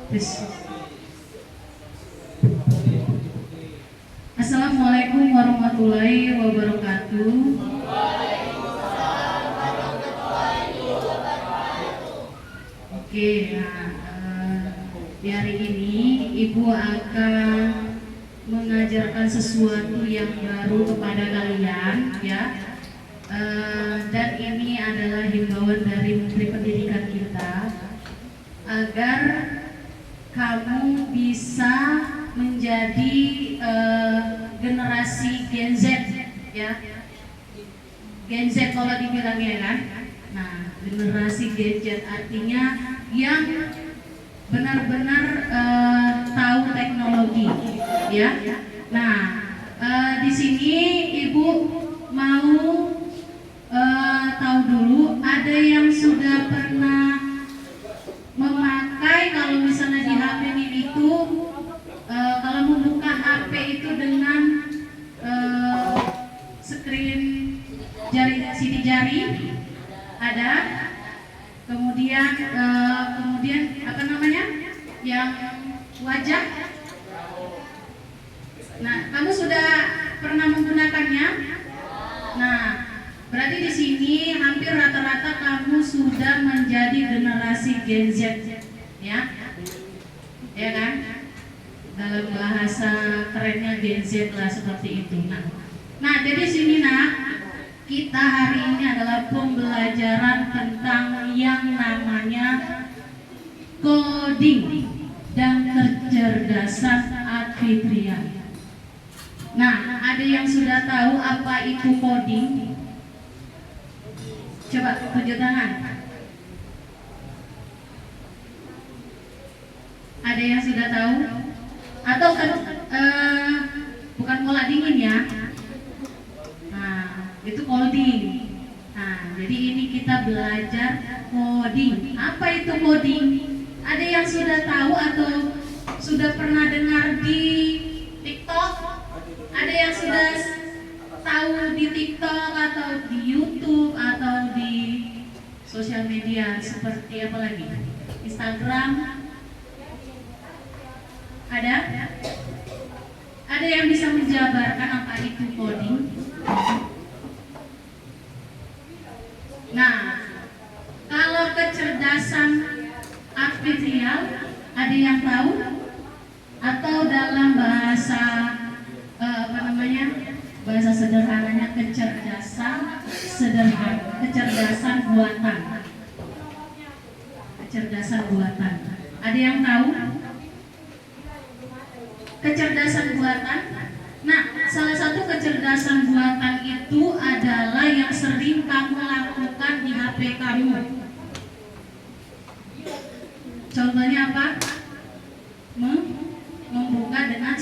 Terus. Assalamualaikum warahmatullahi wabarakatuh. Oke, di hari ini Ibu akan mengajarkan sesuatu yang baru kepada kalian, ya. Dan ini adalah himbauan dari Menteri Pendidikan kita agar kamu bisa menjadi generasi Gen Z, ya. Gen Z kalau dibilangnya kan. Nah, generasi Gen Z artinya yang benar-benar tahu teknologi, ya. Nah, di sini Ibu mau tahu dulu, ada yang sudah pernah memakai, kalau misalnya di HP ini itu kalau membuka HP itu dengan screen jari, sidik jari ada, kemudian apa namanya, yang wajah. Nah, kamu sudah pernah menggunakannya? Nah, berarti di sini hampir rata-rata kamu sudah menjadi generasi Gen Z, ya, ya kan? Dalam bahasa kerennya Gen Z lah, seperti itu. Nah, jadi sini kita hari ini adalah pembelajaran tentang yang namanya coding dan kecerdasan artifisial. Nah, ada yang sudah tahu apa itu coding? Coba tunjuk tangan. Ada yang sudah tahu? Atau bukan pola dingin ya? Nah, itu coding. Nah, jadi ini kita belajar coding. Apa itu coding? Ada yang sudah tahu atau sudah pernah dengar di TikTok? Ada yang sudah tahu di TikTok atau di YouTube atau di sosial media seperti apa lagi? Instagram? Ada? Ada yang bisa menjabarkan apa itu coding? Nah, kalau kecerdasan artifisial, ada yang tahu? Atau dalam bahasa bahasa sederhananya kecerdasan buatan. Kecerdasan buatan. Ada yang tahu? Kecerdasan buatan. Nah, salah satu kecerdasan buatan itu adalah yang sering kamu lakukan di HP kamu. Contohnya apa? Membuka dengan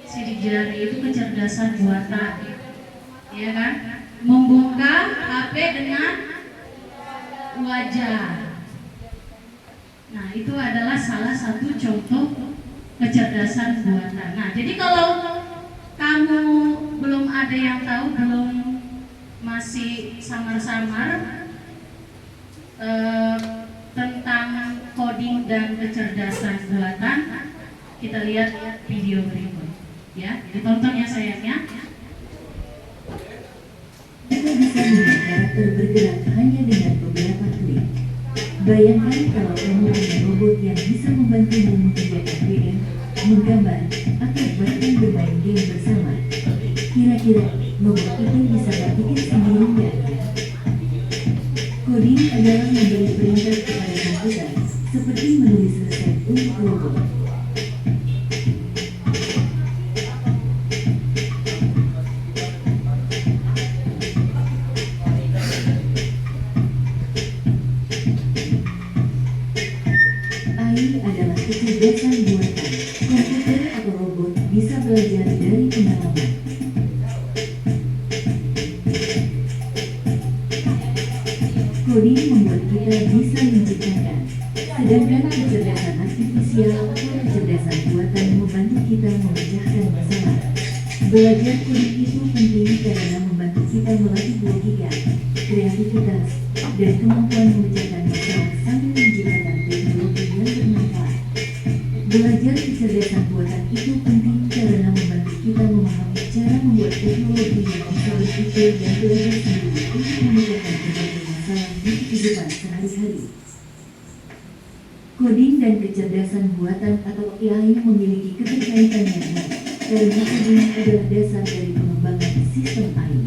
sidik jari, itu kecerdasan buatan, ya kan? Membuka HP dengan wajah. Nah, itu adalah salah satu contoh kecerdasan buatan. Nah, jadi kalau kamu belum ada yang tahu, belum, masih samar-samar tentang coding dan kecerdasan buatan, kita lihat video berikut, ya. Ditonton ya sayangnya. Kita bisa melihat karakter bergerak hanya dengan beberapa klik. Bayangkan kalau kamu punya robot yang bisa membantumu mengerjakan PM, menggambar, atau bahkan bermain game bersama. Kira-kira robot itu bisa berpikir sendiri nggak? Coding adalah memberi perintah kepada komputer, seperti menulis resep untuk robot. AI adalah kecerdasan buatan. Komputer atau robot bisa belajar dari pengalaman. Coding membuat kita bisa menciptakan, sedangkan kecerdasan artifisial atau kecerdasan buatan membantu kita memecahkan masalah. Belajar coding itu penting karena membantu kita melatih logika, kreativitas, dan kemampuan memecahkan masalah sambil menciptakan teknologi yang bermanfaat. Belajar kecerdasan buatan itu penting karena membantu kita memahami cara membuat teknologi yang bisa berpikir dan belajar sendiri untuk memecahkan berbagai masalah di kehidupan sehari-hari. Coding dan kecerdasan buatan atau AI memiliki keterkaitan yang erat karena coding adalah dasar dari pengembangan sistem AI.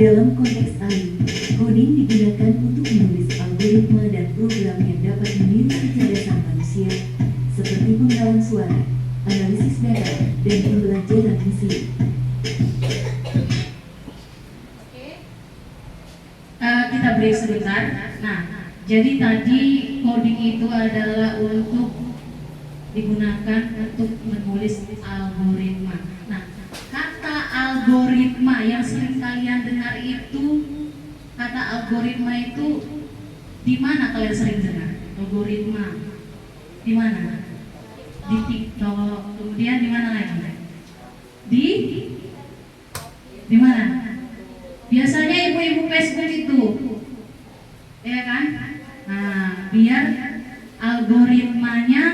Dalam konteks AI, coding digunakan untuk menulis algoritma dan program yang dapat meniru kecerdasan manusia, seperti pengetahuan suara, analisis data, dan pembelajaran mesin. Kita break sebentar. Nah, jadi tadi coding itu adalah untuk digunakan untuk menulis algoritma. Nah, kata algoritma yang sering kalian dengar itu, kata algoritma itu di mana kalian sering dengar? Algoritma di mana? Di TikTok. Kemudian di mana lagi? Di mana? Biasanya ibu-ibu Facebook itu, ya kan? Nah, biar algoritmanya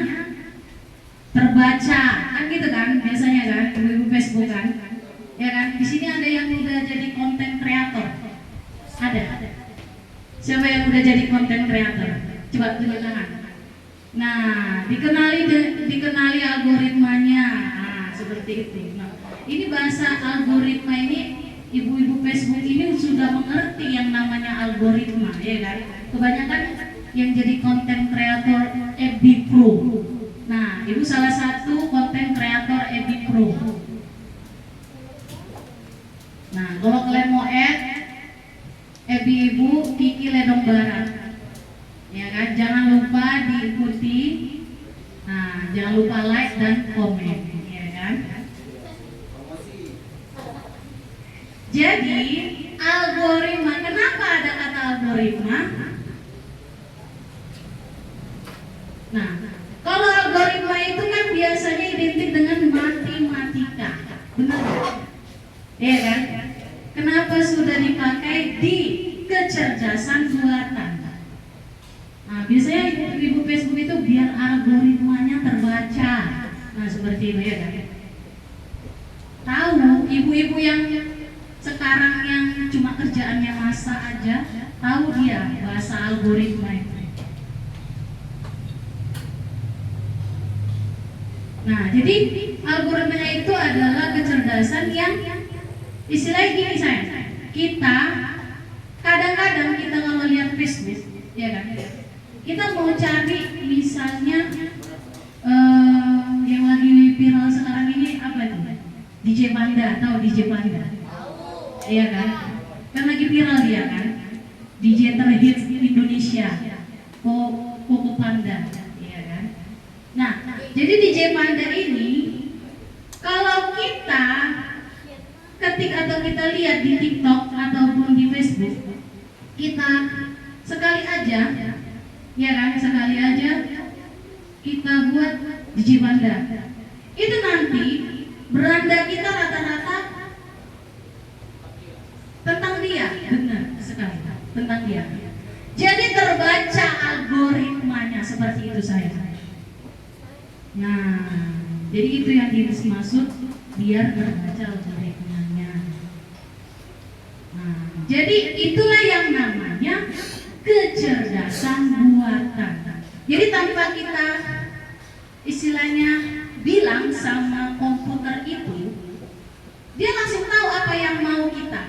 terbaca, kan gitu kan? Biasanya kan, ibu-ibu Facebook kan, ya kan? Di sini ada yang udah jadi konten kreator, ada. Siapa yang udah jadi konten kreator? Coba tunjuk tangan. Nah, dikenali algoritmanya, nah, seperti itu. Nah, ini bahasa algoritma ini. Ibu-ibu Facebook ini sudah mengerti yang namanya algoritma, ya kan? Kebanyakan yang jadi konten kreator FB Pro. Nah, ibu salah satu konten kreator FB Pro. Nah, kalau kalian mau add FB ibu Kiki Ledong Barat, ya kan? Jangan lupa diikuti. Nah, jangan lupa like dan komen, ya kan? Jadi algoritma, kenapa ada kata algoritma? Nah, kalau algoritma itu kan biasanya identik dengan matematika, benar nggak? Iya kan? Kenapa sudah dipakai di kecerdasan buatan? Nah, biasanya ibu Facebook itu biar algoritmanya terbaca. Nah, seperti itu ya kan? Tahu ibu-ibu yang sekarang yang cuma kerjaannya masak aja, tahu dia bahasa algoritma itu. Nah, jadi algoritmanya itu adalah kecerdasan yang istilahnya gini saya, kita kadang-kadang kita kalau lihat Facebook, ya kan, kita mau cari misalnya yang lagi viral sekarang ini apa itu? DJ Panda, tahu DJ Panda? Iya kan? Kan lagi viral dia kan? DJ terhits di Indonesia, Koko Panda, iya kan? Nah, jadi DJ Panda ini, kalau kita ketik atau kita lihat di TikTok ataupun di Facebook, kita sekali aja, ya kan? Sekali aja kita buat DJ Panda, itu nanti beranda kita rata-rata tentang dia, benar sekali tentang dia. Jadi terbaca algoritmanya seperti itu saya. Nah, jadi itu yang dimaksud biar terbaca algoritmanya. Nah, jadi itulah yang namanya kecerdasan buatan. Jadi tanpa kita istilahnya bilang sama komputer itu, dia langsung tahu apa yang mau kita,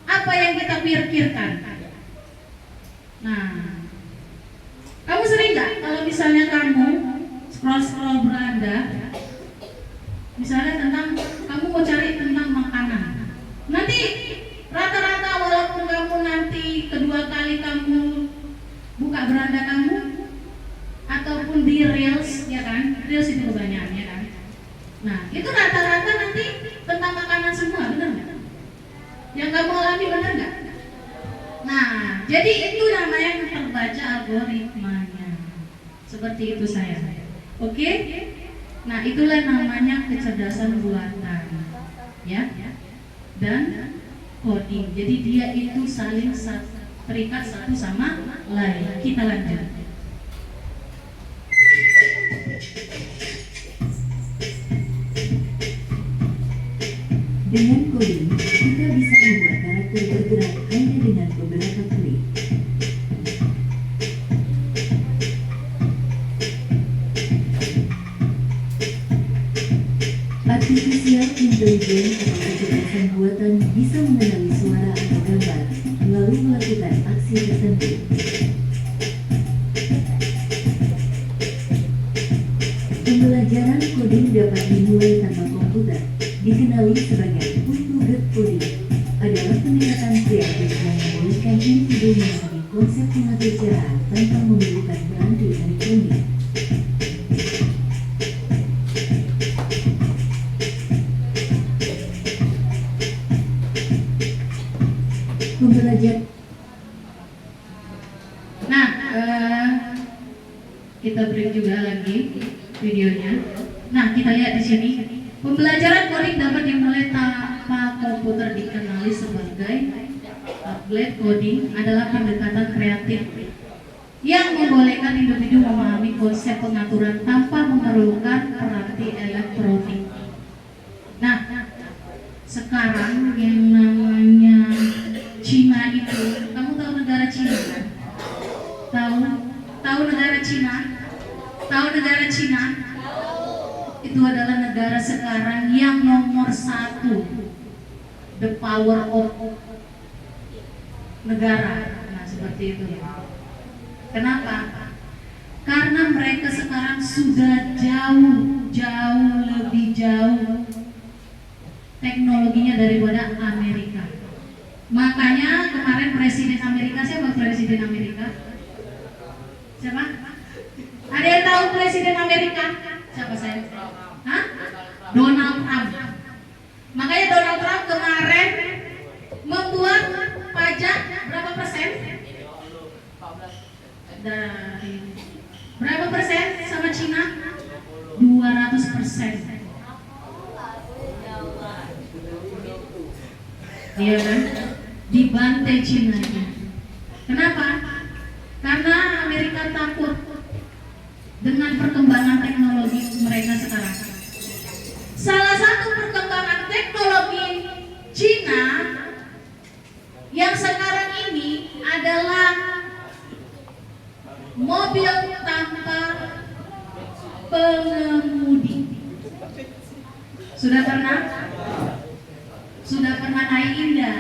apa yang kita pikirkan. Nah, kamu sering nggak kalau misalnya kamu scroll beranda, misalnya tentang kamu mau cari tentang makanan, nanti rata-rata walaupun kamu nanti kedua kali kamu buka beranda kamu ataupun di reels, ya kan, reels itu kebanyakan, ya kan. Nah, itu rata-rata nanti tentang makanan semua, benar nggak? Yang kamu alami benar nggak? Nah, jadi itu namanya terbaca algoritmanya. Seperti itu saya. Oke? Nah, itulah namanya kecerdasan buatan, ya. Dan coding. Jadi dia itu saling terikat satu sama lain. Kita lanjut. Dengan coding, kita bisa membuat karakter bergerak hanya dengan beberapa klik. Artificial Intelligence atau kecerdasan buatan bisa mengenali suara atau gambar, lalu melakukan aksi tertentu. Pembelajaran coding dapat dimulai tanpa komputer, dikenali sebagai untugged coding, adalah pendekatan kreatif yang membolehkan individu memahami konsep mengatur cara tanpa memerlukan peranti elektronik. Pembelajaran Nah, kita beri juga lagi videonya. Nah, kita lihat di sini. Pembelajaran coding dapat dimulai tanpa komputer, dikenali sebagai tablet coding adalah pendekatan kreatif yang membolehkan individu memahami konsep pengaturan tanpa memerlukan peranti elektronik. Nah, sekarang yang namanya Cina itu, kamu tahu negara Cina kan? Tahu negara Cina? Tahu negara Cina? Itu adalah negara sekarang yang nomor 1, the power of negara. Nah, seperti itu. Kenapa? Karena mereka sekarang sudah jauh lebih jauh teknologinya daripada Amerika. Makanya kemarin Presiden Amerika, siapa Presiden Amerika? Siapa? Ada yang tahu Presiden Amerika? Siapa saya? Hah? Donald Trump. Makanya Donald Trump kemarin membuat pajak berapa persen? Dari berapa persen sama Cina? 200%. Iya kan? Dibantai Cina. Kenapa? Karena Amerika takut dengan perkembangan teknologi mereka sekarang. Salah satu perkembangan teknologi Cina yang sekarang ini adalah mobil tanpa pengemudi. Sudah pernah? Sudah pernah naik Indah?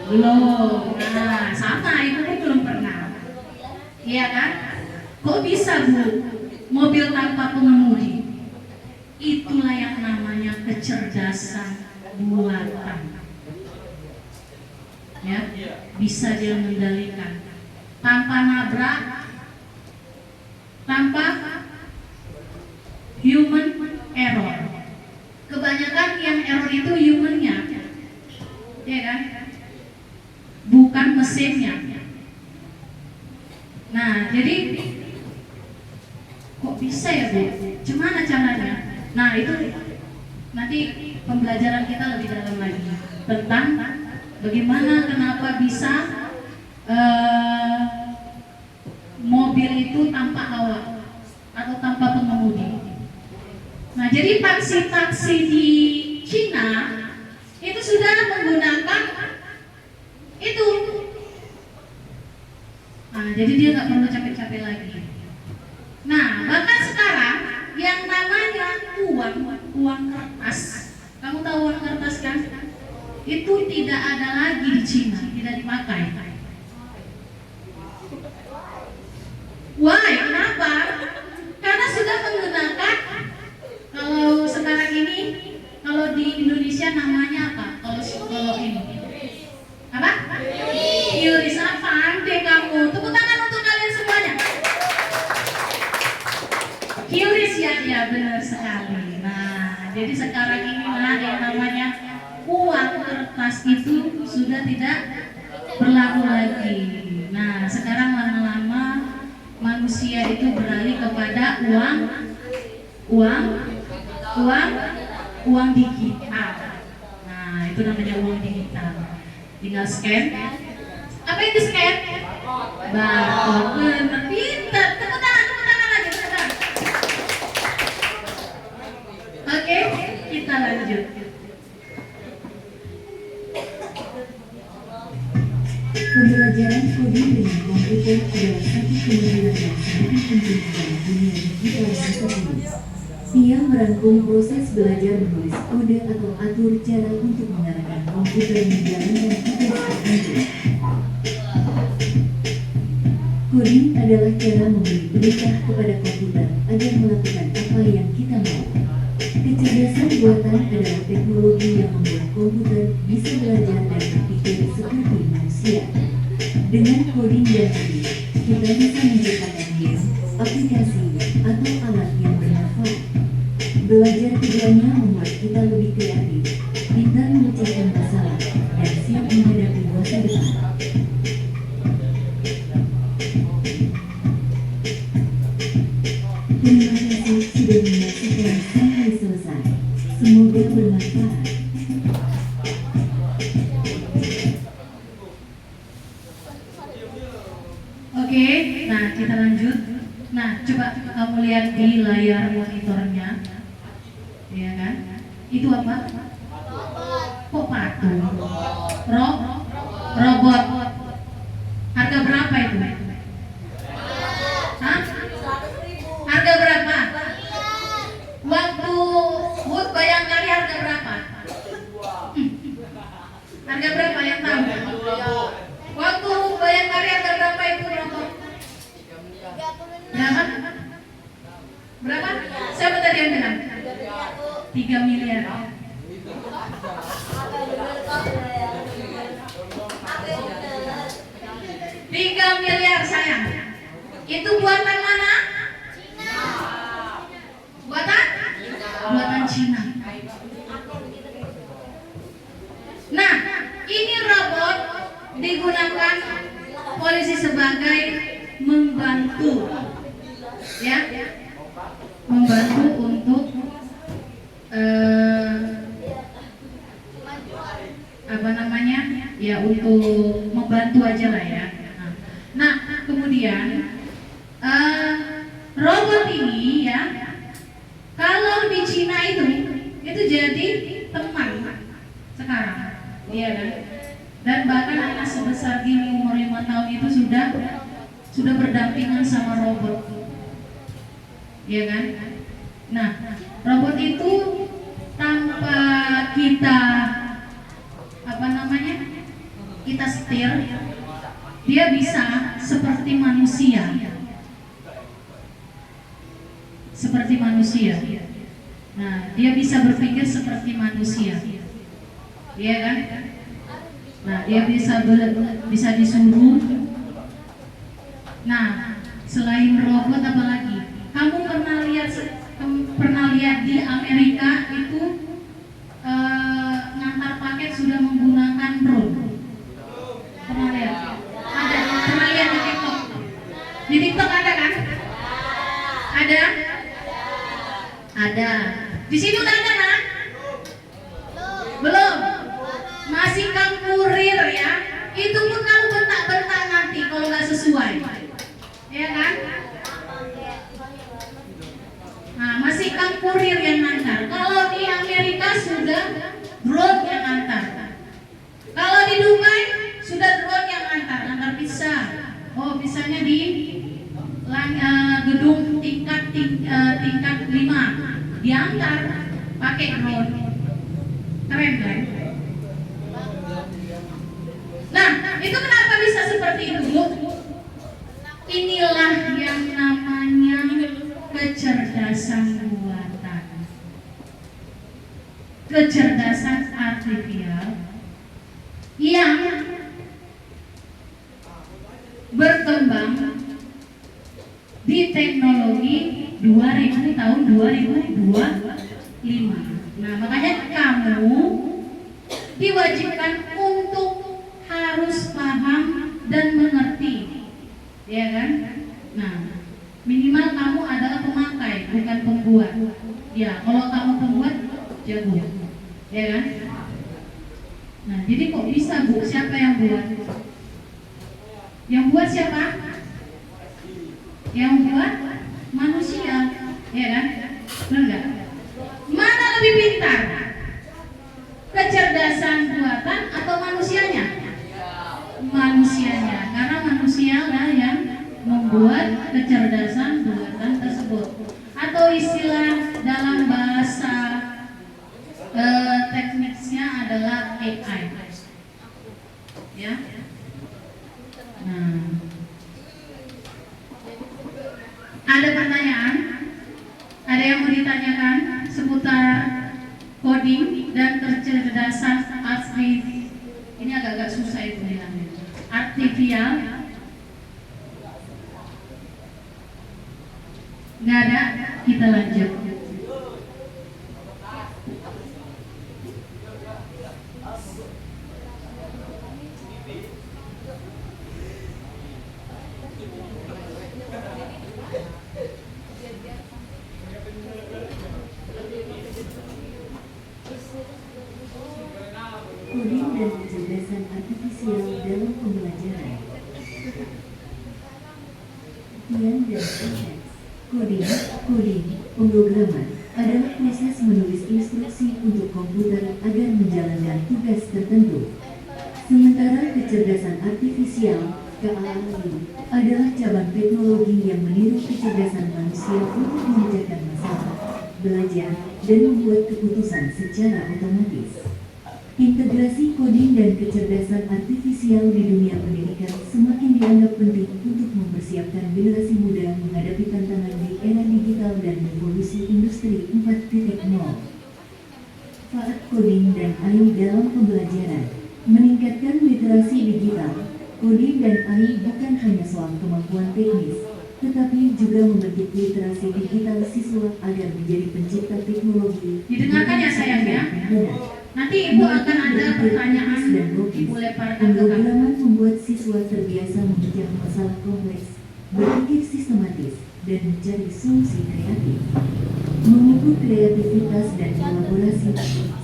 Belum. Nah, sama, ibu pun belum pernah. Iya kan? Kok bisa, Bu? Mobil tanpa pengemudi? Itulah yang namanya kecerdasan buatan. Ya, bisa dia mengendalikan tanpa nabrak, tanpa human error. Kebanyakan yang error itu humannya, ya kan? Bukan mesinnya. Nah, jadi kok bisa ya, Bu? Gimana caranya? Nah, itu nanti pembelajaran kita lebih dalam lagi tentang bagaimana, kenapa bisa mobil itu tanpa awak atau tanpa pengemudi. Nah, jadi taksi-taksi di Cina itu sudah menggunakan itu. Nah, jadi dia nggak perlu capek-capek lagi. Nah, bahkan sekarang yang namanya uang kertas, kamu tahu uang kertas kan? Itu tidak ada lagi di Cina, tidak dipakai. Why? Kenapa? Karena sudah menggunakan, kalau sekarang ini, kalau di Indonesia namanya apa? Kalau ini apa? QRIS. Apa? Ande kamu. Tepuk tangan untuk kalian semuanya. QRIS ya benar sekali. Nah, jadi sekarang ini yang namanya uang kertas itu sudah tidak berlaku lagi. Nah, sekarang lama-lama manusia itu beralih kepada uang digital. Nah, itu namanya uang digital. Tinggal scan. Apa itu scan? Barcode. Benar, pintar. Tepuk tangan lagi. Benar. Oke, kita lanjut. adalah satu kemahiran yang sangat penting dalam dunia digital masa kini. Ia merangkum proses belajar menulis kode atau atur cara untuk mengarahkan komputer menjalankan tugas tertentu. Coding adalah cara memberi perintah kepada komputer agar melakukan apa yang kita mau. Kecerdasan buatan adalah teknologi yang membuat komputer bisa belajar dan berpikir seperti manusia. Dengan coding dan coding, kita bisa menciptakan game, aplikasi, atau alat yang bermanfaat. Belajar keduanya membuat kita lebih kreatif, pintar memecahkan masalah, dan siap menghadapi masa depan. Terima kasih sudah menyaksikan sampai selesai. Semoga bermanfaat. Oke, nah kita lanjut. Nah, coba kamu lihat di layar monitornya, ya kan? Itu apa? Kok patung? Robot. Harga berapa itu? Hah? Harga berapa? Waktu Bud Bayangkari harga berapa? Harga berapa yang tahu? Waktu Bayangkari harga berapa itu robot? Berapa? Berapa? Siapa tadi yang bilang? 3 miliar. Tiga miliar sayang. Itu buatan mana? Buatan Cina. Nah, ini robot digunakan polisi sebagai membantu, ya, membantu untuk apa namanya? Ya, untuk membantu aja lah ya. Nah, kemudian robot ini ya, kalau di Cina itu jadi teman sekarang, iya kan? Dan bahkan anak sebesar gini umur 5 tahun itu sudah berdampingan sama robot, iya kan? Nah, robot itu tanpa kita apa namanya? Kita setir, dia bisa seperti manusia. Seperti manusia. Nah, dia bisa berpikir seperti manusia. Iya kan? Nah, dia bisa disuruh. Nah, selain robot apa lagi? Kamu pernah lihat di Amerika itu ngantar paket sudah menggunakan drone? Pernah lihat? Ada. Pernah lihat di TikTok? Di TikTok ada kan? Ada? Ada. Di sini udah ada kan? Belum. Masih kang kurir ya. Itu pun kalau bentak-bentak nanti kalau nggak sesuai, ya kan? Nah, masih kang kurir yang ngantar. Kalau di Amerika sudah drone yang ngantar. Kalau di Dubai sudah drone yang ngantar pizza. Oh, pizzanya di gedung tingkat 5 diantar pakai drone. Keren kan? Nah, itu kenapa bisa seperti itu, Bu? Inilah yang namanya kecerdasan buatan. Kecerdasan artifisial yang berkembang di teknologi 2000 tahun 2025. Nah, makanya kamu diwajibkan untuk harus paham dan mengerti, ya kan? Nah, minimal kamu adalah pemakai, bukan pembuat. Ya, kalau kamu pembuat, jago, ya kan? Nah, jadi kok bisa, Bu? Siapa yang buat? Yang buat siapa? Yang buat manusia, ya kan? Benar nggak? Mana lebih pintar? Kecerdasan buatan atau manusianya? Manusianya, karena manusia lah yang membuat kecerdasan buatan tersebut, atau istilah dalam bahasa teknisnya adalah AI. Ya. Nah, ada pertanyaan? Ada yang mau ditanyakan seputar coding dan kecerdasan artifisial? Ini agak-agak susah itu bilangnya. Artifisial? Nggak ada? Kita lanjut. Coding dan kecerdasan artifisial dalam pembelajaran. Kian dan konteks. Coding, pemrograman adalah proses menulis instruksi untuk komputer agar menjalankan tugas tertentu. Sementara kecerdasan artifisial (KAI) adalah cabang teknologi yang meniru kecerdasan manusia untuk memecahkan masalah, belajar, dan membuat keputusan secara otomatis. Integrasi coding dan kecerdasan artifisial di dunia pendidikan semakin dianggap penting untuk mempersiapkan generasi muda menghadapi tantangan di era digital dan revolusi industri 4.0. Manfaat coding dan AI dalam pembelajaran. Meningkatkan literasi digital. Coding dan AI bukan hanya soal kemampuan teknis, tetapi juga membentuk literasi digital siswa agar menjadi pencipta teknologi. Didengarkan ya sayang ya. Nanti Ibu akan ada pertanyaan, Ibu lemparkan ke kamu. Pemrograman membuat siswa terbiasa memecah masalah kompleks, berpikir sistematis, dan mencari solusi kreatif. Memupuk kreativitas dan kolaborasi,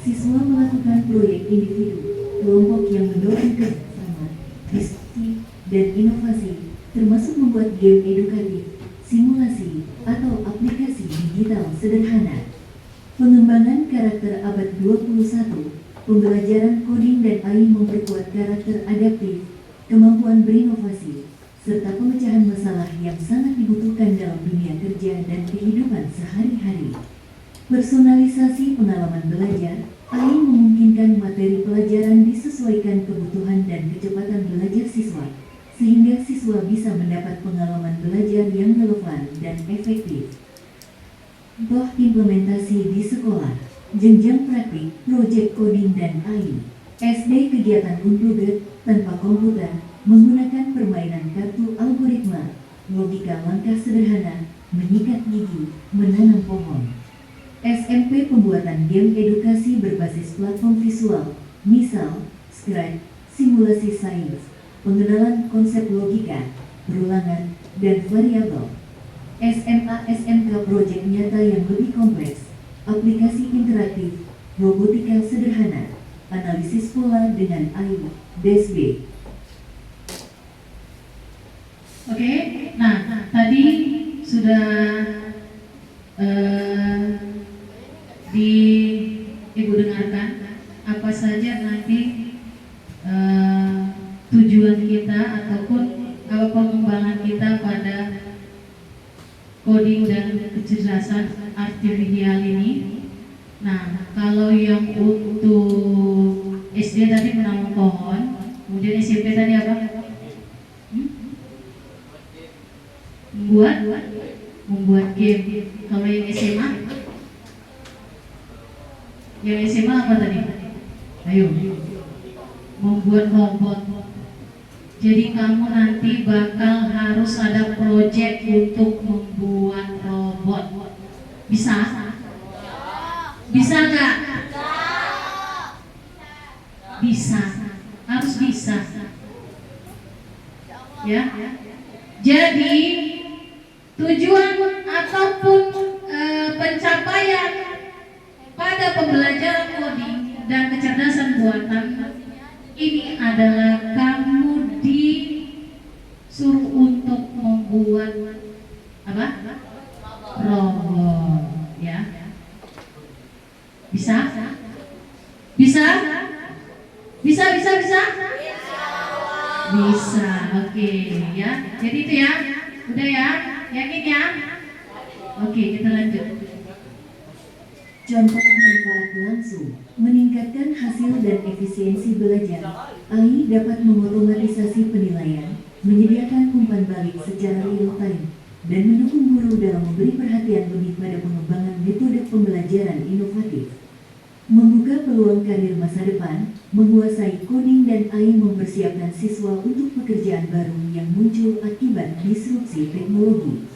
siswa melakukan proyek individu, kelompok yang mendorong kerjasama, diskusi, dan inovasi, termasuk membuat game edukatif, simulasi, atau aplikasi digital sederhana. Pengembangan karakter abad 21, pembelajaran coding dan AI memperkuat karakter adaptif, kemampuan berinovasi, serta pemecahan masalah yang sangat dibutuhkan dalam dunia kerja dan kehidupan sehari-hari. Personalisasi pengalaman belajar, AI memungkinkan materi pelajaran disesuaikan kebutuhan dan kecepatan belajar siswa, sehingga siswa bisa mendapat pengalaman belajar yang relevan dan efektif. Contoh implementasi di sekolah, jenjang praktik, proyek coding dan AI. SD kegiatan unplugged tanpa komputer, menggunakan permainan kartu algoritma, logika langkah sederhana, menyikat gigi, menanam pohon. SMP pembuatan game edukasi berbasis platform visual, misal, Scratch, simulasi sains, pengenalan konsep logika, perulangan, dan variabel. SMA SMK proyek nyata yang lebih kompleks, aplikasi interaktif, robotika sederhana, analisis pola dengan AI, DSB. Oke, nah tadi sudah di Ibu dengarkan apa saja nanti tujuan kita ataupun pengembangan kita pada coding dan kecerdasan artifisial ini. Nah, kalau yang untuk SD tadi menanam pohon, kemudian SMP tadi apa? Membuat game. Kalau yang SMA? Yang SMA apa tadi? Ayo. Membuat robot. Jadi kamu nanti bakal harus ada proyek untuk membuat robot. Bisa? Bisa nggak? Bisa. Harus bisa. Ya. Jadi tujuan ataupun pencapaian pada pembelajaran coding dan kecerdasan buatan ini adalah kamu disuruh untuk membuat apa? Robot, ya. Bisa? Bisa? Bisa? Bisa? Bisa. Bisa. Oke, ya. Jadi itu ya. Udah ya? Yakin ya? Oke, kita lanjut. Contoh manfaat langsung, meningkatkan hasil dan efisiensi belajar. AI dapat mengotomatisasi penilaian, menyediakan umpan balik secara real time, dan mendukung guru dalam memberi perhatian lebih pada pengembangan metode pembelajaran inovatif. Membuka peluang karir masa depan, menguasai coding dan AI mempersiapkan siswa untuk pekerjaan baru yang muncul akibat disrupsi teknologi.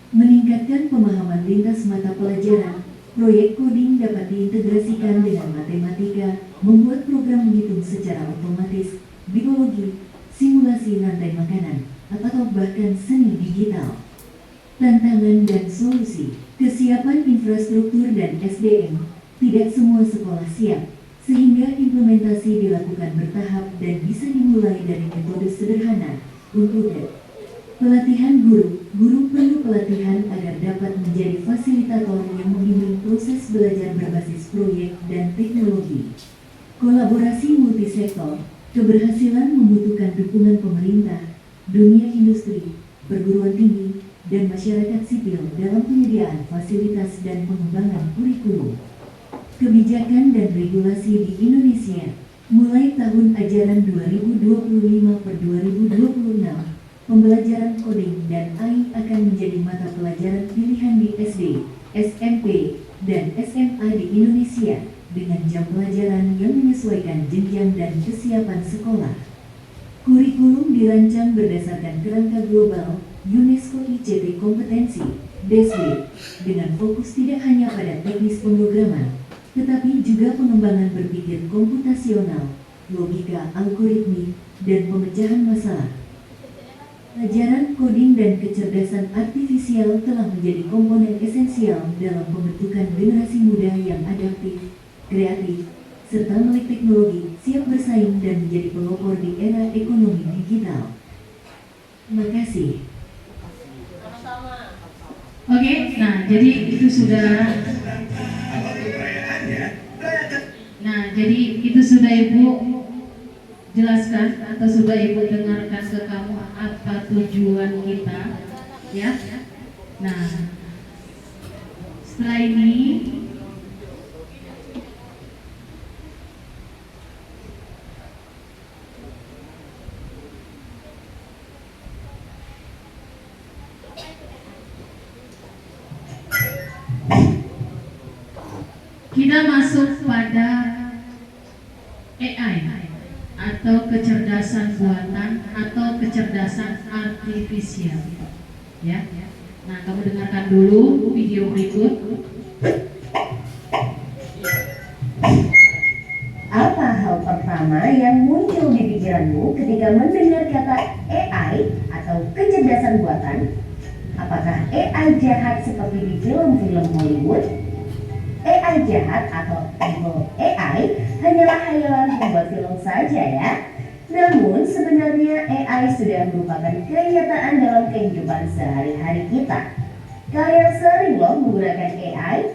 Meningkatkan pemahaman lintas mata pelajaran, proyek coding dapat diintegrasikan dengan matematika, membuat program menghitung secara otomatis, biologi, simulasi rantai makanan, atau bahkan seni digital. Tantangan dan solusi, kesiapan infrastruktur dan SDM. Tidak semua sekolah siap, sehingga implementasi dilakukan bertahap dan bisa dimulai dari metode sederhana, included. Pelatihan guru, guru perlu pelatihan agar dapat menjadi fasilitator yang membimbing proses belajar berbasis proyek dan teknologi. Kolaborasi multisektor, keberhasilan membutuhkan dukungan pemerintah, dunia industri, perguruan tinggi, dan masyarakat sipil dalam penyediaan fasilitas dan pengembangan kurikulum. Kebijakan dan regulasi di Indonesia, mulai tahun ajaran 2025 per 2026, pembelajaran coding dan AI akan menjadi mata pelajaran pilihan di SD, SMP, dan SMA di Indonesia dengan jam pelajaran yang menyesuaikan jenjang dan kesiapan sekolah. Kurikulum dirancang berdasarkan kerangka global UNESCO ICT Kompetensi, DESWI, dengan fokus tidak hanya pada teknis pemrograman, tetapi juga pengembangan berpikir komputasional, logika algoritmik, dan pemecahan masalah. Pelajaran coding dan kecerdasan artifisial telah menjadi komponen esensial dalam pembentukan generasi muda yang adaptif, kreatif, serta melek teknologi, siap bersaing dan menjadi pelopor di era ekonomi digital. Terima kasih. Oke, nah jadi itu sudah. Nah, jadi itu sudah Ibu jelaskan atau sudah Ibu dengarkan ke kamu apa tujuan kita, ya. Nah, setelah ini kita masuk pada AI atau kecerdasan buatan atau kecerdasan artifisial, ya. Nah, kamu dengarkan dulu video berikut. Apa hal pertama yang muncul di pikiranmu ketika mendengar kata AI atau kecerdasan buatan? Apakah AI jahat seperti di film-film Hollywood? AI jahat atau evil AI hanyalah hayalan pembuat film saja ya. Namun sebenarnya AI sudah merupakan kenyataan dalam kehidupan sehari-hari kita. Kalian sering loh menggunakan AI?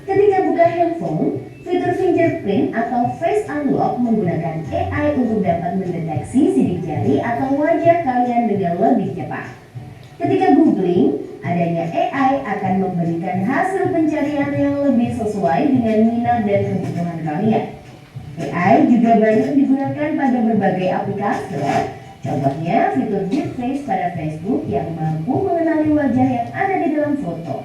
Ketika buka handphone, fitur fingerprint atau face unlock menggunakan AI untuk dapat mendeteksi sidik jari atau wajah kalian dengan lebih cepat. Ketika googling, adanya AI akan memberikan hasil pencarian yang lebih sesuai dengan minat dan kebutuhan kalian. AI juga banyak digunakan pada berbagai aplikasi. Contohnya fitur deepfake pada Facebook yang mampu mengenali wajah yang ada di dalam foto.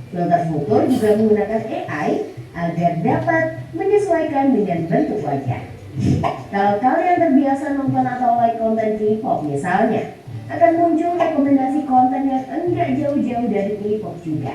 Filter foto juga menggunakan AI agar dapat menyesuaikan dengan bentuk wajah. Kalau kalian terbiasa nonton atau like konten K-pop misalnya, akan muncul rekomendasi konten yang enggak jauh-jauh dari K-pop juga.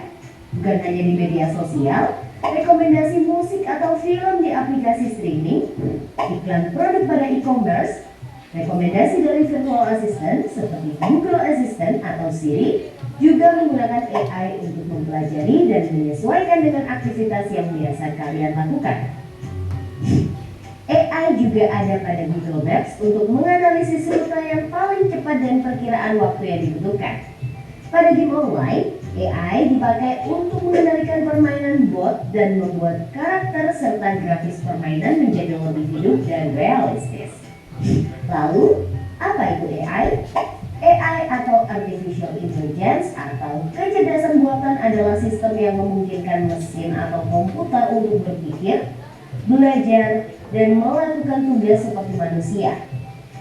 Bukan hanya di media sosial, rekomendasi musik atau film di aplikasi streaming, iklan produk pada e-commerce, rekomendasi dari virtual assistant seperti Google Assistant atau Siri juga menggunakan AI untuk mempelajari dan menyesuaikan dengan aktivitas yang biasa kalian lakukan. AI juga ada pada Google Maps untuk menganalisis rute yang paling cepat dan perkiraan waktu yang dibutuhkan. Pada game online, AI dipakai untuk mengendalikan permainan bot dan membuat karakter serta grafis permainan menjadi lebih hidup dan realistis. Lalu, apa itu AI? AI atau Artificial Intelligence atau kecerdasan buatan adalah sistem yang memungkinkan mesin atau komputer untuk berpikir, belajar, dan melakukan tugas seperti manusia.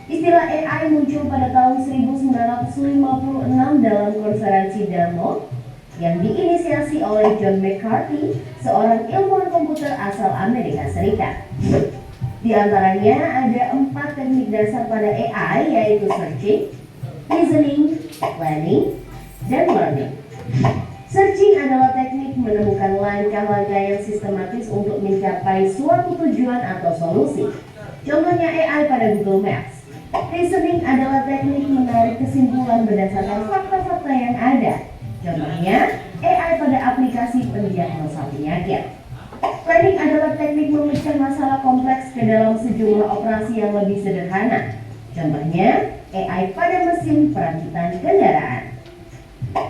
Istilah AI muncul pada tahun 1956 dalam konferensi Dartmouth yang diinisiasi oleh John McCarthy, seorang ilmuwan komputer asal Amerika Serikat. Di antaranya ada 4 teknik dasar pada AI, yaitu searching, reasoning, planning, dan learning. Searching adalah teknik menemukan langkah-langkah yang sistematis untuk mencapai suatu tujuan atau solusi. Contohnya AI pada Google Maps. Reasoning adalah teknik menarik kesimpulan berdasarkan fakta-fakta yang ada. Contohnya AI pada aplikasi pendiagnosa penyakit. Planning adalah teknik memecah masalah kompleks ke dalam sejumlah operasi yang lebih sederhana. Contohnya AI pada mesin perakitan kendaraan.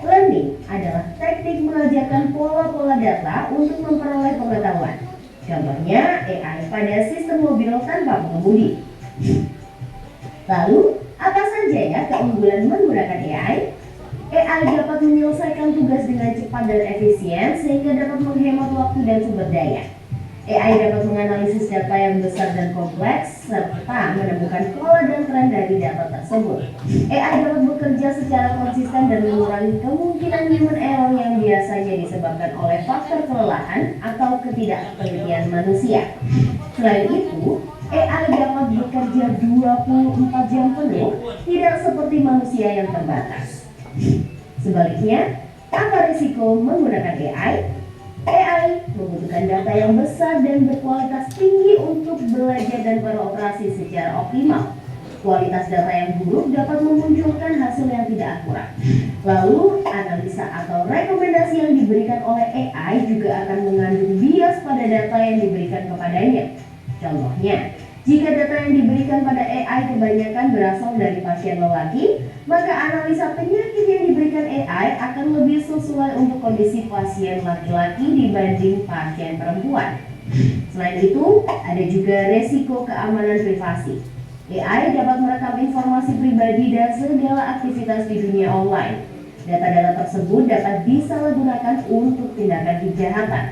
Learning adalah teknik mengajarkan pola-pola data untuk memperoleh pengetahuan. Contohnya AI pada sistem mobil tanpa pengemudi. Lalu, apa saja ya keunggulan menggunakan AI? AI dapat menyelesaikan tugas dengan cepat dan efisien sehingga dapat menghemat waktu dan sumber daya. AI dapat menganalisis data yang besar dan kompleks serta menemukan pola dan tren dari data tersebut. AI dapat bekerja secara konsisten dan mengurangi kemungkinan human error yang biasanya disebabkan oleh faktor kelelahan atau ketidaktelitian manusia. Selain itu, AI dapat bekerja 24 jam penuh, tidak seperti manusia yang terbatas. Sebaliknya, apa risiko menggunakan AI? AI membutuhkan data yang besar dan berkualitas tinggi untuk belajar dan beroperasi secara optimal. Kualitas data yang buruk dapat memunculkan hasil yang tidak akurat. Lalu, analisa atau rekomendasi yang diberikan oleh AI juga akan mengandung bias pada data yang diberikan kepadanya. Contohnya, jika data yang diberikan pada AI kebanyakan berasal dari pasien lelaki, maka analisa penyakit yang diberikan AI akan lebih sesuai untuk kondisi pasien laki-laki dibanding pasien perempuan. Selain itu, ada juga resiko keamanan privasi. AI dapat merekam informasi pribadi dan segala aktivitas di dunia online. Data-data tersebut dapat disalahgunakan untuk tindakan kejahatan.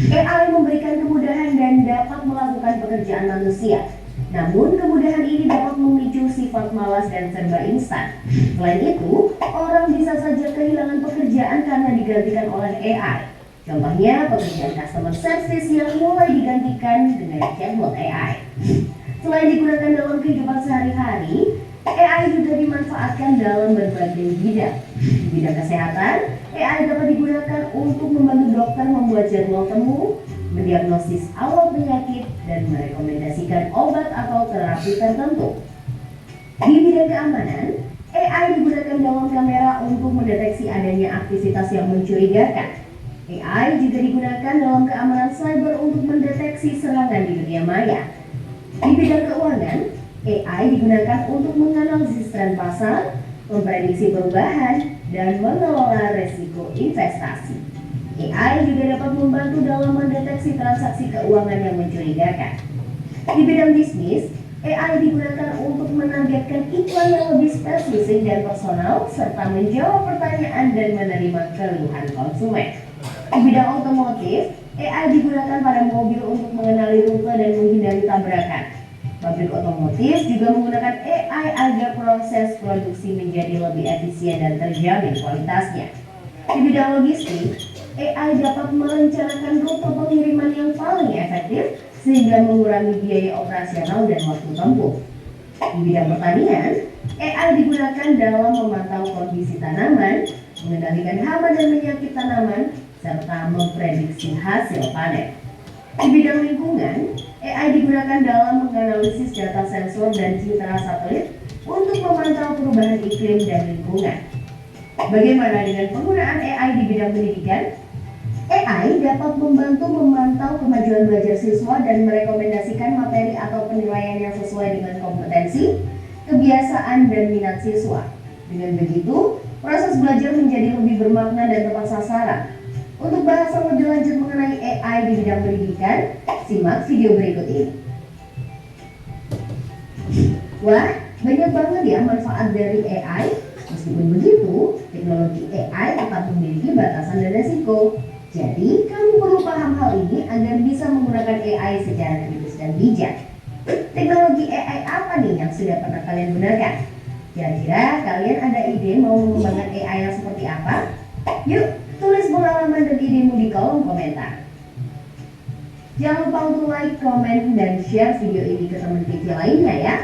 AI memberikan kemudahan dan dapat melakukan pekerjaan manusia. Namun, kemudahan ini dapat memicu sifat malas dan serba instan. Selain itu, orang bisa saja kehilangan pekerjaan karena digantikan oleh AI. Contohnya, pekerjaan customer service yang mulai digantikan dengan chatbot AI. Selain digunakan dalam kehidupan sehari-hari, AI juga dimanfaatkan dalam berbagai bidang. Di bidang kesehatan, AI dapat digunakan untuk membantu dokter membuat jadwal temu, mendiagnosis awal penyakit, dan merekomendasikan obat atau terapi tertentu. Di bidang keamanan, AI digunakan dalam kamera untuk mendeteksi adanya aktivitas yang mencurigakan. AI juga digunakan dalam keamanan cyber untuk mendeteksi serangan di dunia maya. Di bidang keuangan, AI digunakan untuk menganalisis tren pasar, memprediksi perubahan, dan mengelola risiko investasi. AI juga dapat membantu dalam mendeteksi transaksi keuangan yang mencurigakan. Di bidang bisnis, AI digunakan untuk menargetkan iklan yang lebih spesifik dan personal, serta menjawab pertanyaan dan menerima keluhan konsumen. Di bidang otomotif, AI digunakan pada mobil untuk mengenali rute dan menghindari tabrakan. Pabrik otomotif juga menggunakan AI agar proses produksi menjadi lebih efisien dan terjamin kualitasnya. Di bidang logistik, AI dapat merencanakan rute pengiriman yang paling efektif sehingga mengurangi biaya operasional dan waktu tempuh. Di bidang pertanian, AI digunakan dalam memantau kondisi tanaman, mengendalikan hama dan penyakit tanaman, serta memprediksi hasil panen. Di bidang lingkungan, AI digunakan dalam menganalisis data sensor dan citra satelit untuk memantau perubahan iklim dan lingkungan. Bagaimana dengan penggunaan AI di bidang pendidikan? AI dapat membantu memantau kemajuan belajar siswa dan merekomendasikan materi atau penilaian yang sesuai dengan kompetensi, kebiasaan, dan minat siswa. Dengan begitu, proses belajar menjadi lebih bermakna dan tepat sasaran. Untuk bahasan lebih lanjut mengenai AI di bidang pendidikan, simak video berikut ini. Wah, banyak banget ya manfaat dari AI. Meskipun begitu, teknologi AI tetap memiliki batasan dan resiko. Jadi, kamu perlu paham hal ini agar bisa menggunakan AI secara kritis dan bijak. Teknologi AI apa nih yang sudah pernah kalian gunakan? Kira-kira kalian ada ide mau mengembangkan AI yang seperti apa? Yuk, tulis pengalaman dan idemu di kolom komentar. Jangan lupa untuk like, komen, dan share video ini ke teman kecil lainnya ya.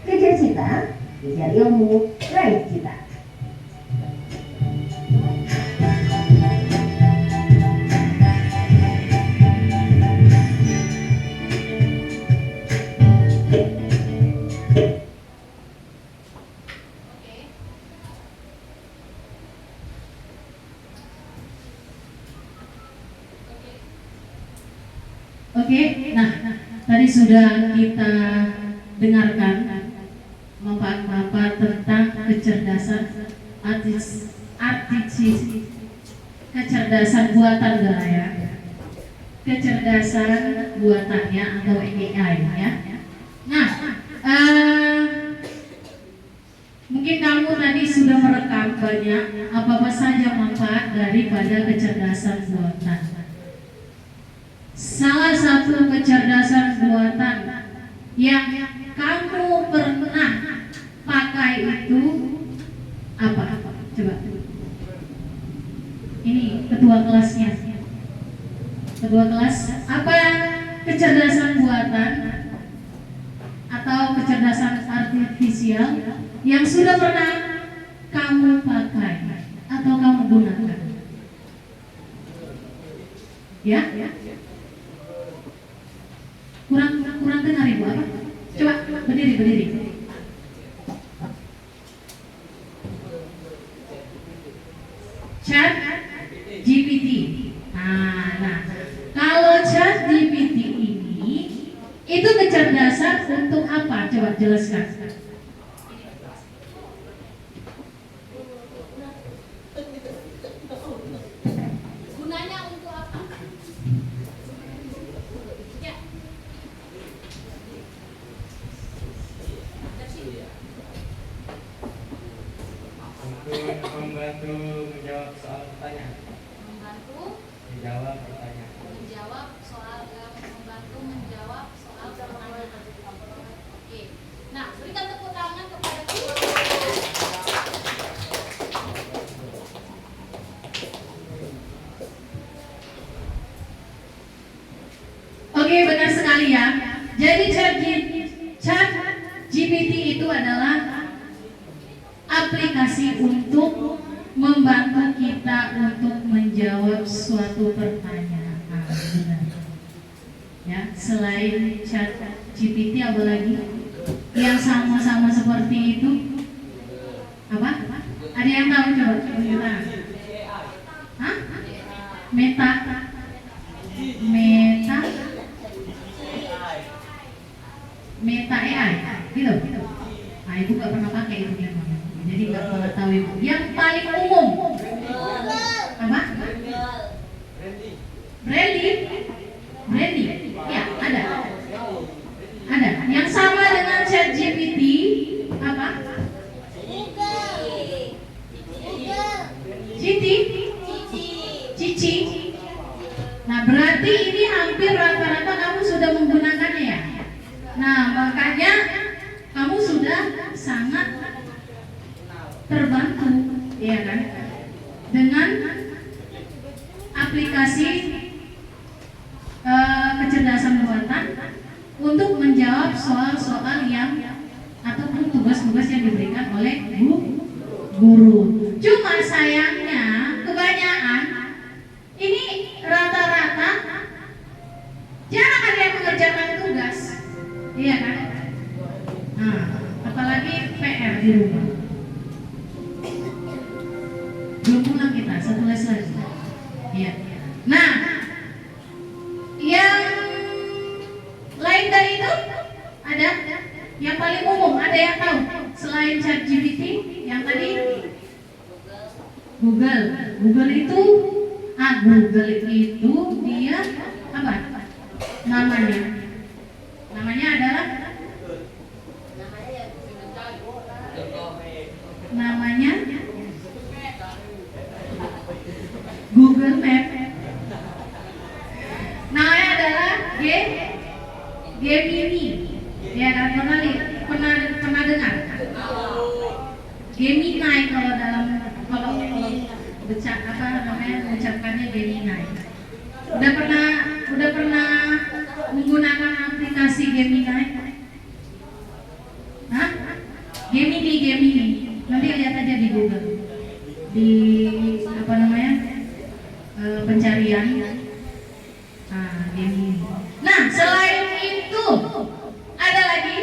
Kejar cita, kejar ilmu, raih cita. Oke, nah tadi sudah kita dengarkan manfaat-manfaat tentang kecerdasan kecerdasan buatan ya, kecerdasan buatannya atau AI ya. Nah, mungkin kamu tadi sudah merekam banyak apa saja manfaat daripada kecerdasan buatan. Salah satu kecerdasan buatan yang kamu pernah pakai itu apa? Coba. Ini ketua kelasnya. Ketua kelas, apa kecerdasan buatan atau kecerdasan artifisial yang sudah pernah kamu pakai atau kamu gunakan? Ya? Kurang dengar ibu apa? Coba berdiri. Chat GPT. Nah, kalau Chat GPT ini itu kecerdasan untuk apa? Coba jelaskan. Gunanya untuk apa? Ya. Membantu menjawab soal pertanyaan. Membantu Menjawab pertanyaan. menjawab soal pertanyaan. Oke. Nah, berikan tepuk tangan kepada guru. Oke, benar sekali ya. Jadi Chat GPT itu adalah aplikasi untuk membantu kita untuk menjawab suatu pertanyaan. Benar. Ya, selain Chat GPT apa lagi yang sama-sama seperti itu? Apa? Ada yang tahu coba? Kita. Hah? Meta AI, gitu. Nah, ibu nggak pernah pakai itu memang, jadi nggak pernah tahu ibu. Yang paling umum apa? Brandy, ya ada. Yang sama dengan ChatGPT apa? Cici. Nah, berarti ini hampir rata-rata kamu sudah menggunakannya ya. Nah, makanya kamu sudah sangat terbantu, ya kan, dengan aplikasi kecerdasan buatan untuk menjawab soal-soal yang ataupun tugas-tugas yang diberikan oleh guru. Cuma sayangnya kebanyakan ini rata-rata jarang ada yang mengerjakan tugas, iya kan? Nah, apalagi PR di rumah. Belum pulang kita, satu les lagi. Iya. Nah, yang lain dari itu ada yang paling umum, ada yang tahu selain ChatGPT yang tadi Google itu dia apa? Namanya adalah Google Map. Namanya adalah Gemini. Ya kan, pernah dengar? Gemini kalau mengucapkannya Gemini. Udah pernah menggunakan aplikasi Gemini? Hah? Gemini. Nanti lihat aja di Google. Di pencarian. Gemini. Nah, selain itu ada lagi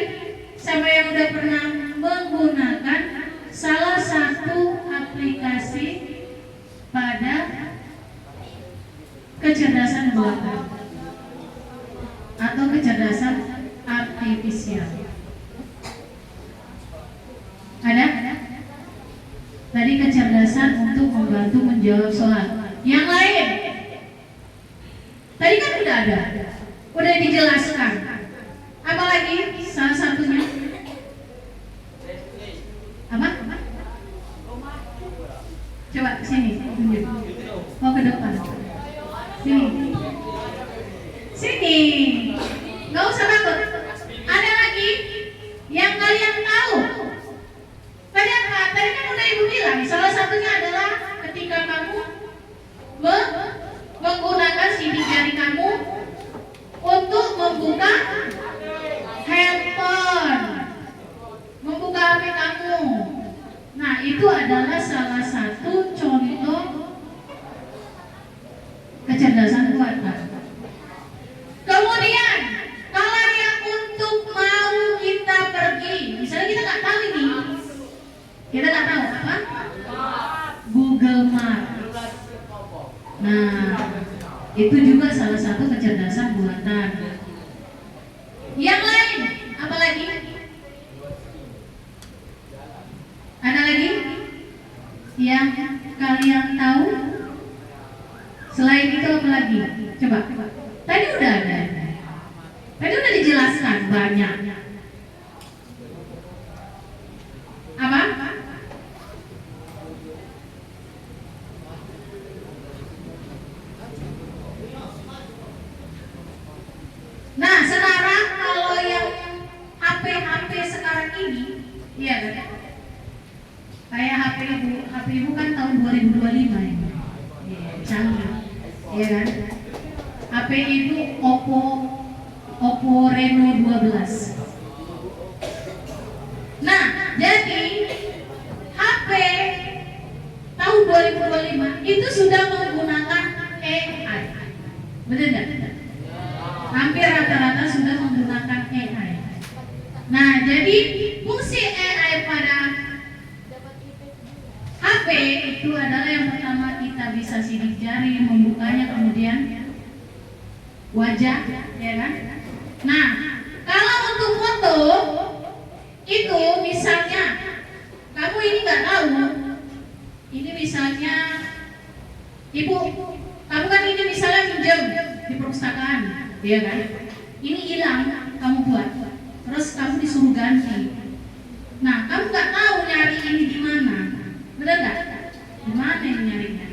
siapa yang udah pernah menggunakan salah satu aplikasi pada kecerdasan buatan atau kecerdasan artifisial? Ada? Tadi kecerdasan untuk membantu menjawab soal. Yang lain? Tadi kan udah dijelaskan. Apalagi salah satunya? Apa? Coba sini, tunjuk. Oh, ke depan. Sini. Gak usah takut. Ada lagi yang kalian tahu? Tadi kan udah ibu bilang. Salah satunya adalah ketika kamu menggunakan sidik jari kamu untuk membuka handphone, membuka HP kamu. Nah, itu adalah salah satu contoh kecerdasan buatan. Kemudian, kalau yang untuk mau kita pergi, misalnya kita nggak tahu ini, kita nggak tahu apa? Google Map. Nah, itu juga salah satu kecerdasan buatan. Yang lain, apa lagi? Ada lagi yang kalian tahu? Selain itu apa lagi? Coba. Tadi udah ada. Tadi udah dijelaskan banyak. Apa? Nah, sekarang kalau yang HP sekarang ini, iya kan? Kayak HP ibu kan tahun 2025 ini. Iya, canggih. Iya kan? HP ibu Oppo Reno 12. Nah, jadi HP tahun 2025 itu sudah menggunakan AI. Benar enggak? Hampir rata-rata sudah menggunakan AI. Nah, jadi fungsi AI pada HP itu adalah yang pertama kita bisa sidik jari, membukanya, kemudian wajah, ya kan? Nah, kalau untuk foto itu misalnya kamu ini nggak tahu, ini misalnya ibu, kamu kan ini misalnya pinjam di perpustakaan, ya kan? Ini hilang, kamu buat, terus kamu disuruh ganti. Nah, kamu nggak tahu nyari ini di mana, benar nggak? Di mana yang nyarinya?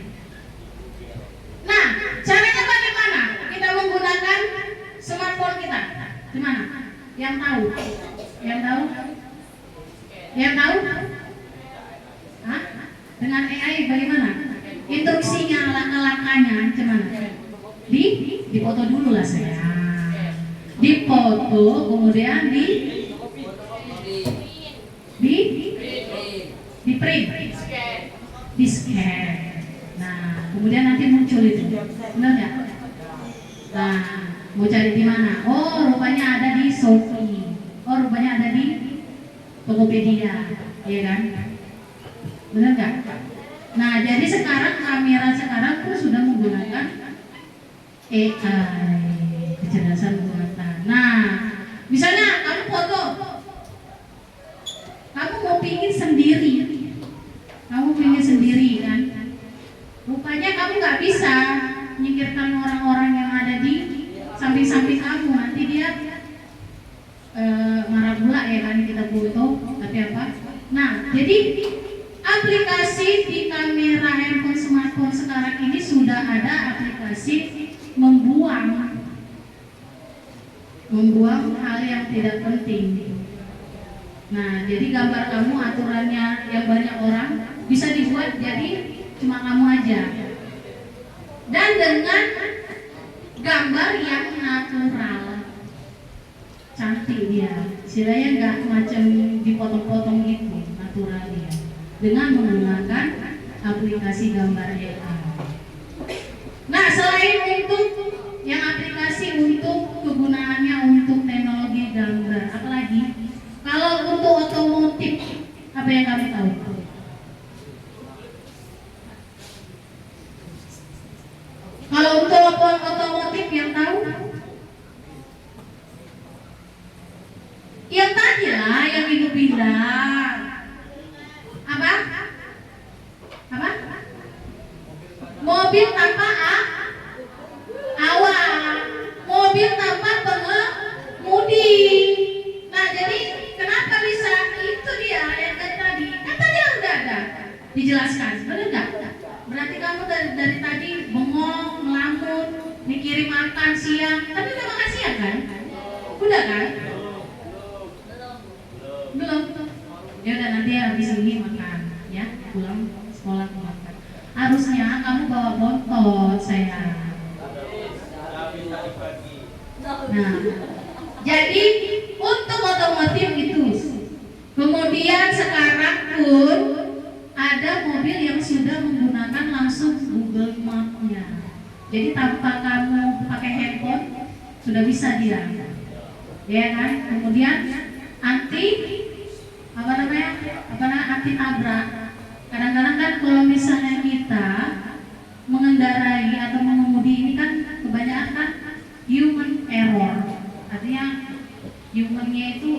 Nah, caranya bagaimana? Kita menggunakan smartphone kita. Di mana? Yang tahu? Yang tahu? Yang tahu? Hah? Dengan AI bagaimana? Instruksinya, langkah-langkahnya gimana? Di foto dulu lah saya. Di foto, kemudian di print, di scan. Nah, kemudian nanti muncul itu, benar nggak? Nah, mau cari di mana? Oh, rupanya ada di Shopee. Oh, rupanya ada di Tokopedia, ya kan? Benar nggak? Nah, jadi sekarang kamera sekarang pun sudah menggunakan AI, kecerdasan buatan. Nah, misalnya kamu foto, kamu mau pingin sendiri kan? Rupanya kamu nggak bisa menyingkirkan orang-orang yang ada di samping-samping kamu. Nanti dia marah pula ya kan kita foto, tapi apa? Nah, jadi aplikasi di kamera handphone smartphone sekarang ini sudah aplikasi membuang hal yang tidak penting. Nah, jadi gambar kamu aturannya yang banyak orang bisa dibuat jadi cuma kamu aja. Dan dengan gambar yang natural, cantik dia, istilahnya nggak macam dipotong-potong gitu, natural dia. Dengan menggunakan aplikasi gambar AI. Nah, selain untuk yang aplikasi untuk kegunaannya untuk teknologi gambar, apalagi kalau untuk otomotif, apa yang kami tahu? Kalau untuk otomotif yang tahu? Yang tadi lah yang ibu bilang. Apa? Apa? Mobil tanpa awak, mobil tanpa pengemudi. Nah, jadi kenapa bisa itu dia yang tadi? Kan tadi udah ada dijelaskan, benar nggak? Berarti kamu dari tadi bengong, ngelamun, mikirin makan siang, tapi udah makan siang kan? Udah kan? Belum. Ya udah, nanti habis ini makan, ya pulang sekolah makan. Harusnya kamu bawa botol sayang. Nah, jadi untuk otomotif itu. Kemudian sekarang pun ada mobil yang sudah menggunakan langsung Google Map-nya. Jadi tanpa kamu pakai handphone sudah bisa dia, ya kan? Kemudian anti tabrak. Kadang-kadang kan kalau misalnya kita mengendarai atau mengemudi ini kan kebanyakan kan human error. Artinya humannya itu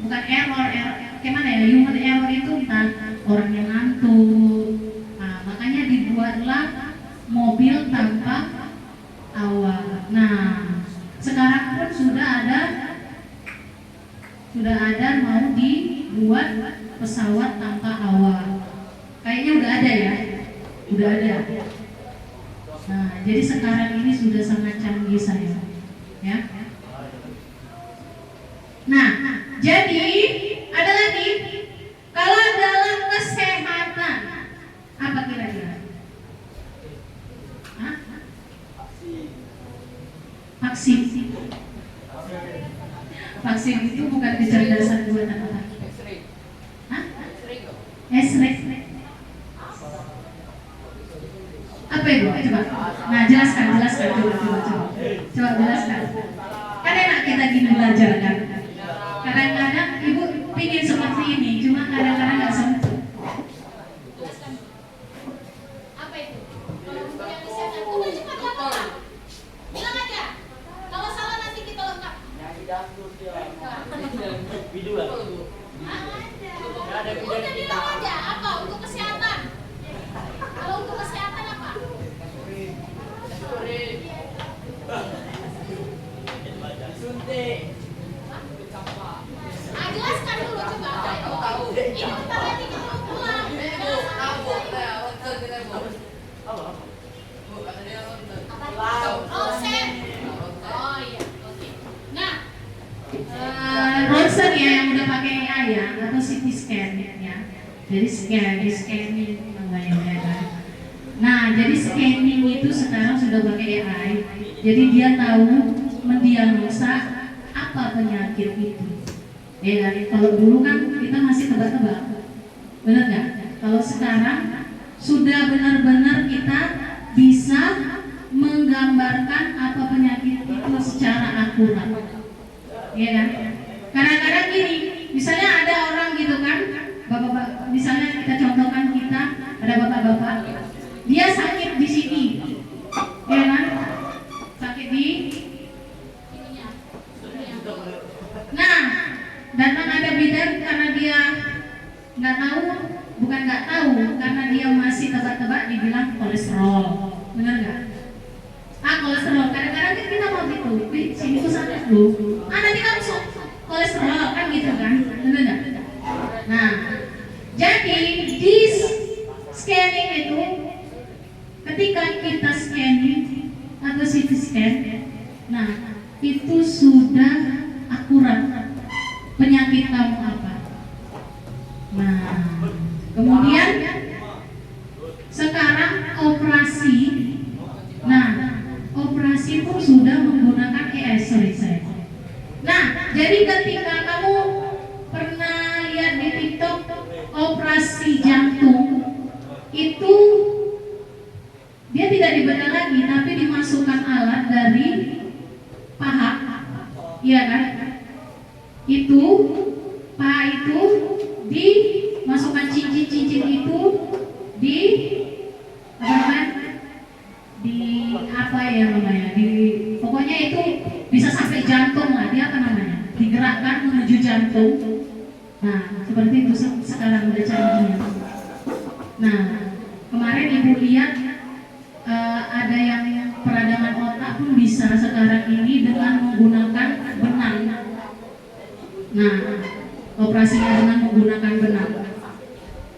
bukan error, gimana ya? Human error itu entah orang yang ngantuk. Nah, makanya dibuatlah mobil tanpa awak. Nah, sekarang pun sudah ada mau dibuat pesawat tanpa awak. Kayaknya udah ada ya, udah ada. Nah, jadi sekarang ini sudah sangat canggih saya, ya. Nah, jadi ada lagi kalau dalam kesehatan apa kira-kira? Hah? Vaksin. Vaksin itu bukan kecerdasan buatan otak. Hah? Esrek. Apa itu? Coba. Nah, jelaskan coba jelaskan. Kan enak kita gini belajar kan. Kadang-kadang ibu pingin seperti ini, cuma kadang-kadang nggak sempat. Apa itu? Kalau untuk yang kesehatan, itu baju pakai apa? Bilang aja. Kalau salah nanti kita lengkap. Video lah. Ada. Udah bilang aja apa untuk kesehatan. Kalau untuk kesehatan apa? Suntik. Jelaskan dulu coba apa itu. Ini bentar lagi kita mau pulang. Ronsen. Oh iya, oke. Nah, Ronsen ya yang udah pakai AI ya, atau CT scan ya. Jadi scanning namanya kan. Nah, jadi scanning itu sekarang sudah pakai AI. Jadi dia tahu mendiagnosa apa penyakit itu. Ya kan? Kalau dulu kan kita masih tebak-tebak, benar nggak? Kalau sekarang sudah benar-benar kita bisa menggambarkan apa penyakit itu secara akurat, ya kan? Kadang-kadang gini, misalnya ada orang gitu kan, bapak-bapak, misalnya kita contohkan kita ada bapak-bapak, dia sakit di sini, ya kan? Sakit di nah, datang ada bidan karena dia nggak tahu, bukan nggak tahu, karena dia masih tebak-tebak dibilang kolesterol, benar nggak? Kolesterol, kadang-kadang kan kita mau gitu, sini ku sakit lu, nanti kamu kolesterol kan gitu kan, benar nggak? Nah, jadi di scanning itu, ketika kita scanning atau CT scan. Nah, itu sudah akurat penyakit kamu apa. Nah, kemudian sekarang operasi. Nah, operasi pun sudah menggunakan AI. Nah, jadi ketika kamu pernah lihat di TikTok operasi jantung, itu dia tidak dibedah lagi, tapi dimasukkan alat dari paha, iya kan? Itu paha itu dimasukkan cincin itu di apa namanya? Di apa ya namanya? Pokoknya itu bisa sampai jantung lah, dia apa namanya? Digerakkan menuju jantung. Nah, seperti itu sekarang udah canggihnya. Nah, kemarin ibu lihat ada yang peradangan otak pun bisa sekarang ini dengan menggunakan benang. Nah, operasinya dengan menggunakan benang.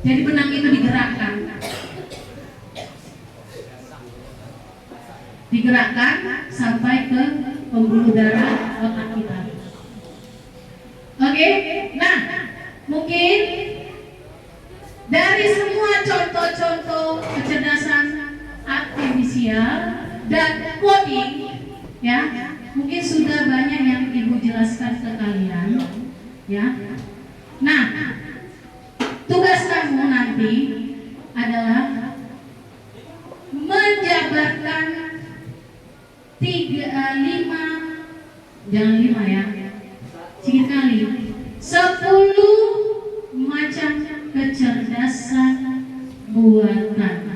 Jadi benang itu digerakkan sampai ke pembuluh darah otak kita. Oke, nah mungkin dari semua contoh-contoh kecerdasan artifisial dan coding, ya, mungkin sudah banyak yang ibu jelaskan ke kalian, ya. Nah, tugas kamu nanti adalah menjabarkan 5 ya, sedikit kali 10 macam kecerdasan buatan.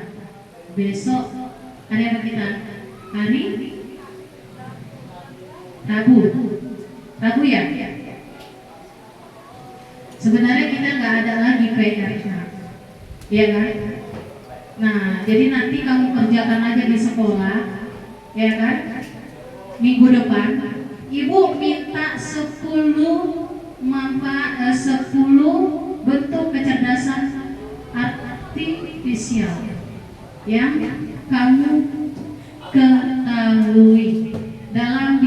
Besok hari apa kita? Hari Rabu ya. Sebenarnya kita nggak ada lagi PR-nya, ya kan? Nah, jadi nanti kamu kerjakan aja di sekolah, ya kan? Minggu depan, ibu minta 10 bentuk kecerdasan artifisial yang kamu ketahui dalam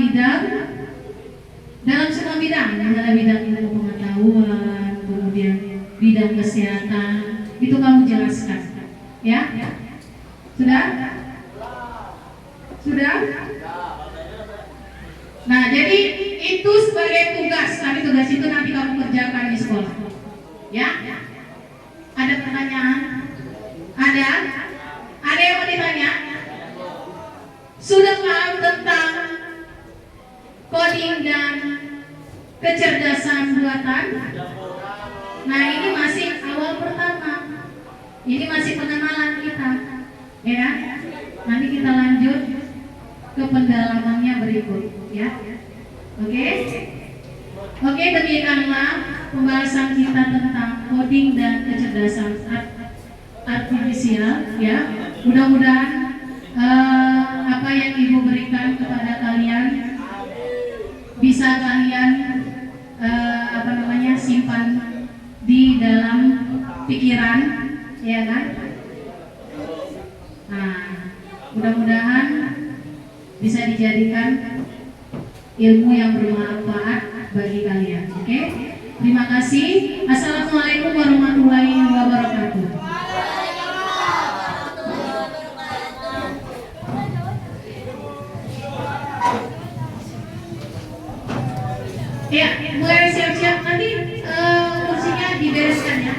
semua bidang, adalah bidang ilmu pengetahuan, kemudian bidang kesehatan, itu kamu jelaskan, ya? Sudah? Nah, jadi itu sebagai tugas, tapi tugas itu nanti kamu kerjakan di sekolah, ya? Ada pertanyaan? Ada yang mau ditanya? Sudah paham tentang coding dan kecerdasan buatan? Nah, ini masih awal pertama. Ini masih pengenalan kita, ya. Nanti kita lanjut ke pendalamannya berikut, ya. Oke, demikianlah pembahasan kita tentang coding dan kecerdasan artifisial, ya. Mudah-mudahan apa yang ibu berikan kepada kalian bisa kalian simpan di dalam pikiran, ya kan? Nah, mudah-mudahan bisa dijadikan ilmu yang bermanfaat bagi kalian. Oke? Terima kasih. Assalamualaikum warahmatullahi wabarakatuh. Ya, mulai siap-siap nanti kursinya dibereskan ya.